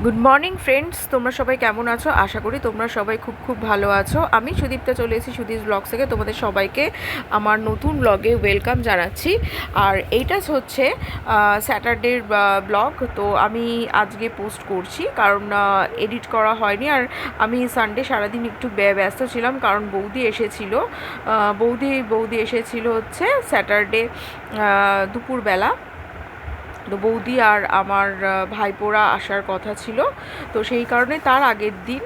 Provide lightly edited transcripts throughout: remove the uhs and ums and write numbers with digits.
Good morning friends, তোমরা সবাই কেমন আছো? আশা করি তোমরা সবাই খুব খুব ভালো আছো। আমি সুদীপ্তা চলে এসেছি সুদীপ ব্লগ থেকে। তোমাদের সবাইকে আমার নতুন ব্লগে ওয়েলকাম জানাচ্ছি। আর এইটা হচ্ছে স্যাটারডের ব্লগ। তো আমি আজকে পোস্ট করছি কারণ এডিট করা হয়নি। আর আমি সানডে সারাদিন একটু ব্যস্ত ছিলাম কারণ বৌদি এসেছিলো। বৌদি এসেছিলো হচ্ছে স্যাটারডে দুপুরবেলা। তো বৌদি আর আমার ভাইপোরা আসার কথা ছিল। তো সেই কারণে তার আগের দিন,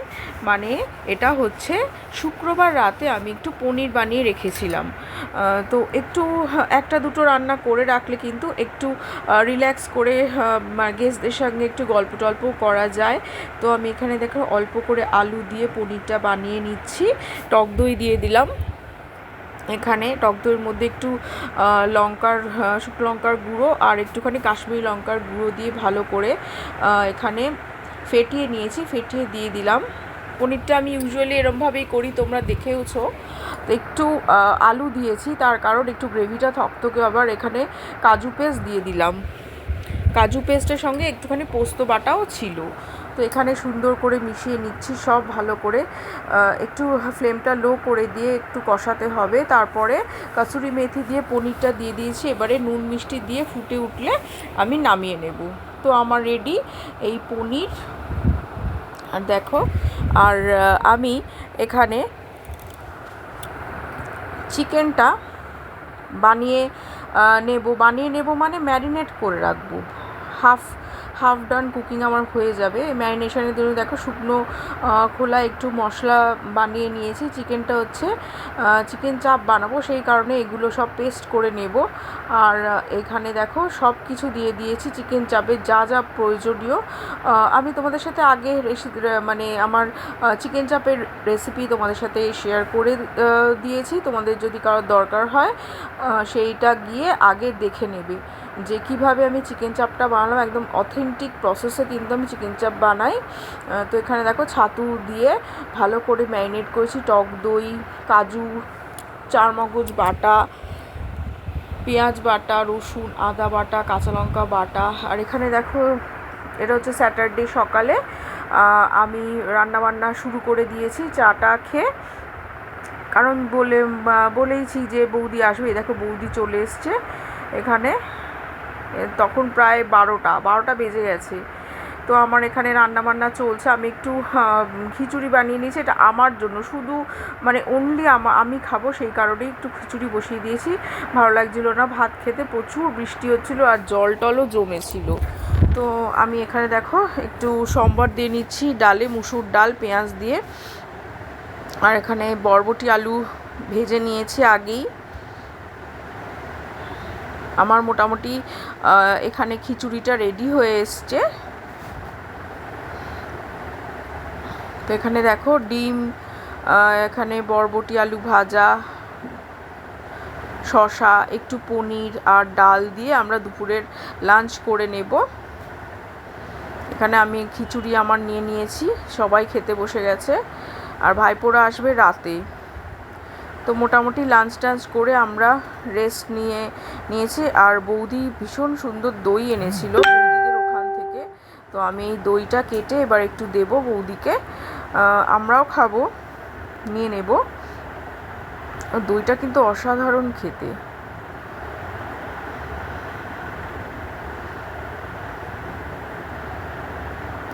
মানে এটা হচ্ছে শুক্রবার রাতে, আমি একটু পনির বানিয়ে রেখেছিলাম। তো একটু একটা দুটো রান্না করে রাখলে কিন্তু একটু রিল্যাক্স করে গেস্টদের সঙ্গে একটু গল্প টল্প করা যায়। তো আমি এখানে দেখো অল্প করে আলু দিয়ে পনিরটা বানিয়ে নিচ্ছি। টক দই দিয়ে দিলাম। এখানে টক দইয়ের মধ্যে একটু শুকনো লঙ্কার গুঁড়ো আর একটুখানি কাশ্মীরি লঙ্কার গুঁড়ো দিয়ে ভালো করে এখানে ফেটিয়ে নিয়েছি, ফেটিয়ে দিয়ে দিলাম। পনিরটা আমি ইউজুয়ালি এরমভাবেই করি, তোমরা দেখেওছো। তো একটু আলু দিয়েছি, তার কারণ একটু গ্রেভিটা থকথকে। আবার এখানে কাজু পেস্ট দিয়ে দিলাম। কাজু পেস্টের সঙ্গে একটুখানি পোস্ত বাটাও ছিল। তো এখানে সুন্দর করে মিশিয়ে নিচ্ছি সব ভালো করে। একটু ফ্লেমটা লো করে দিয়ে একটু কষাতে হবে। তারপরে কাসুরি মেথি দিয়ে পনিরটা দিয়ে দিয়েছি। এবারে নুন মিষ্টি দিয়ে ফুটে উঠলে আমি নামিয়ে নেব। তো আমার রেডি এই পনির। আর দেখো, আর আমি এখানে চিকেনটা বানিয়ে নেব মানে ম্যারিনেট করে রাখবো। হাফ ডান কুকিং আমার হয়ে যাবে। ম্যারিনেশনের জন্য দেখো শুকনো খোলা একটু মশলা বানিয়ে নিয়েছি। চিকেনটা হচ্ছে চিকেন চাপ বানাবো, সেই কারণে এগুলো সব পেস্ট করে নেব। আর এখানে দেখো সব কিছু দিয়ে দিয়েছি চিকেন চাপের যা যা প্রয়োজনীয়। আমি তোমাদের সাথে আগে মানে আমার চিকেন চাপের রেসিপি তোমাদের সাথে শেয়ার করে দিয়েছি। তোমাদের যদি কারোর দরকার হয় সেইটা গিয়ে আগে দেখে নেবে যে কিভাবে আমি চিকেন চাপটা বানালাম। একদম অথেন্টিক প্রসেসে কিন্তু আমি চিকেন চাপ বানাই। তো এখানে দেখো ছাতু দিয়ে ভালো করে ম্যারিনেট করেছি, টক দই, কাজু, চারমগজ বাটা, পেঁয়াজ বাটা, রসুন আদা বাটা, কাঁচা লঙ্কা বাটা। আর এখানে দেখো এটা হচ্ছে স্যাটারডে সকালে আমি রান্নাবান্না শুরু করে দিয়েছি চাটা খেয়ে। কারণ বলেইছি যে বৌদি আসবে। দেখো বৌদি চলে এসছে এখানে। তখন প্রায় 12টা বেজে গেছে। তো আমার এখানে রান্নাবান্না চলছে। আমি একটু খিচুড়ি বানিয়ে নিয়েছি, এটা আমার জন্য শুধু, মানে অনলি আমি খাবো, সেই কারণেই একটু খিচুড়ি বসিয়ে দিয়েছি। ভালো লাগছিলো না ভাত খেতে, প্রচুর বৃষ্টি হচ্ছিলো আর জল টলও জমেছিল। তো আমি এখানে দেখো একটু সম্বর দিয়ে নিচ্ছি ডালে, মুসুর ডাল পেঁয়াজ দিয়ে। আর এখানে বরবটি আলু ভেজে নিয়েছি আগেই। আমার মোটামুটি এখানে খিচুড়িটা রেডি হয়ে এসছে। তো এখানে দেখো ডিম, এখানে বরবটি আলু ভাজা, শসা, একটু পনির আর ডাল দিয়ে আমরা দুপুরের লাঞ্চ করে নেব। এখানে আমি খিচুড়ি আমার নিয়ে নিয়েছি, সবাই খেতে বসে গেছে। আর ভাইপোরা আসবে রাতে। তো মোটামুটি লাঞ্চ টাঞ্চ করে আমরা রেস্ট নিয়েছি। আর বৌদি ভীষণ সুন্দর দই এনেছিল বৌদিদের ওখান থেকে। তো আমি এই দইটা কেটে এবার একটু দেব বৌদিকে, আমরাও খাবো, নিয়ে নেব। দইটা কিন্তু অসাধারণ খেতে।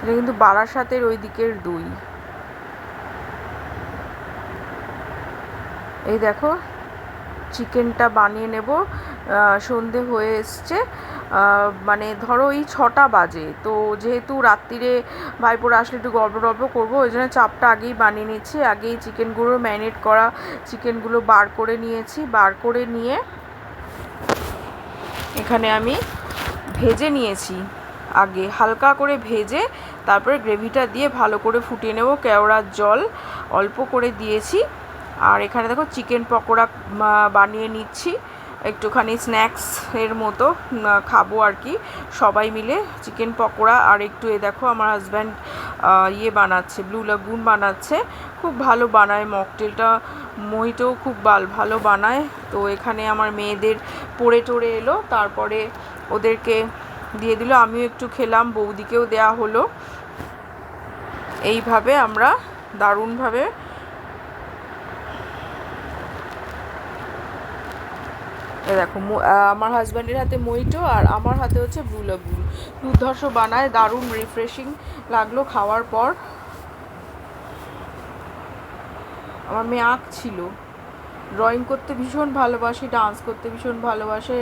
এটা কিন্তু বারাসাতের ওই দিকের দই। এই দেখো চিকেনটা বানিয়ে নেব। সন্ধে হয়ে এসছে, মানে ধরো এই 6টা বাজে। তো যেহেতু রাত্রিরে ভাইপোরা আসলে একটু গল্প করবো, ওই জন্য চাপটা আগেই বানিয়ে নিচ্ছি। আগেই চিকেনগুলো ম্যারিনেট করা চিকেনগুলো বার করে নিয়েছি। বার করে নিয়ে এখানে আমি ভেজে নিয়েছি আগে, হালকা করে ভেজে তারপরে গ্রেভিটা দিয়ে ভালো করে ফুটিয়ে নেব। কেওড়ার জল অল্প করে দিয়েছি। আর এখানে দেখো চিকেন পকোড়া বানিয়ে নিচ্ছি, একটুখানি স্ন্যাক্সের মতো খাবো আর কি সবাই মিলে। চিকেন পকোড়া আর একটু দেখো আমার হাজব্যান্ড বানাচ্ছে, ব্লু লাগুন বানাচ্ছে, খুব ভালো বানায় মকটেলটা, মহিটোও খুব ভালো বানায়। তো এখানে আমার মেয়েদের পড়ে টড়ে এলো, তারপরে ওদেরকে দিয়ে দিল, আমিও একটু খেলাম, বৌদিকেও দেয়া হলো। এইভাবে আমরা দারুণভাবে দেখো আমার হাজব্যান্ডের হাতে মইটো আর আমার হাতে হচ্ছে ব্লু লেবু। দুর্ধর্ষ বানায়, দারুণ রিফ্রেশিং লাগলো খাওয়ার পর। আমার মেয়ে আঁকছিল, ড্রয়িং করতে ভীষণ ভালোবাসে, ডান্স করতে ভীষণ ভালোবাসে।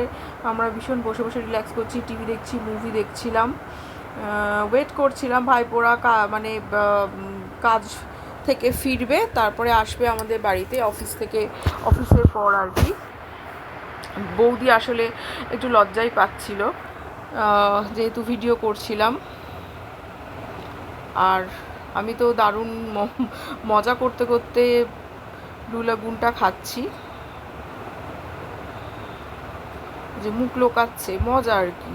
আমরা ভীষণ বসে বসে রিল্যাক্স করছি, টিভি দেখছি, মুভি দেখছিলাম, ওয়েট করছিলাম ভাইপোরা মানে কাজ থেকে ফিরবে, তারপরে আসবে আমাদের বাড়িতে অফিসের পর আর কি। বৌদি আসলে একটু লজ্জাই পাচ্ছিল যেহেতু ভিডিও করছিলাম, আর আমি তো দারুণ মজা করতে করতে লুলাগুনটা খাচ্ছি, যে মুখ লোকাচ্ছে, মজা আর কি।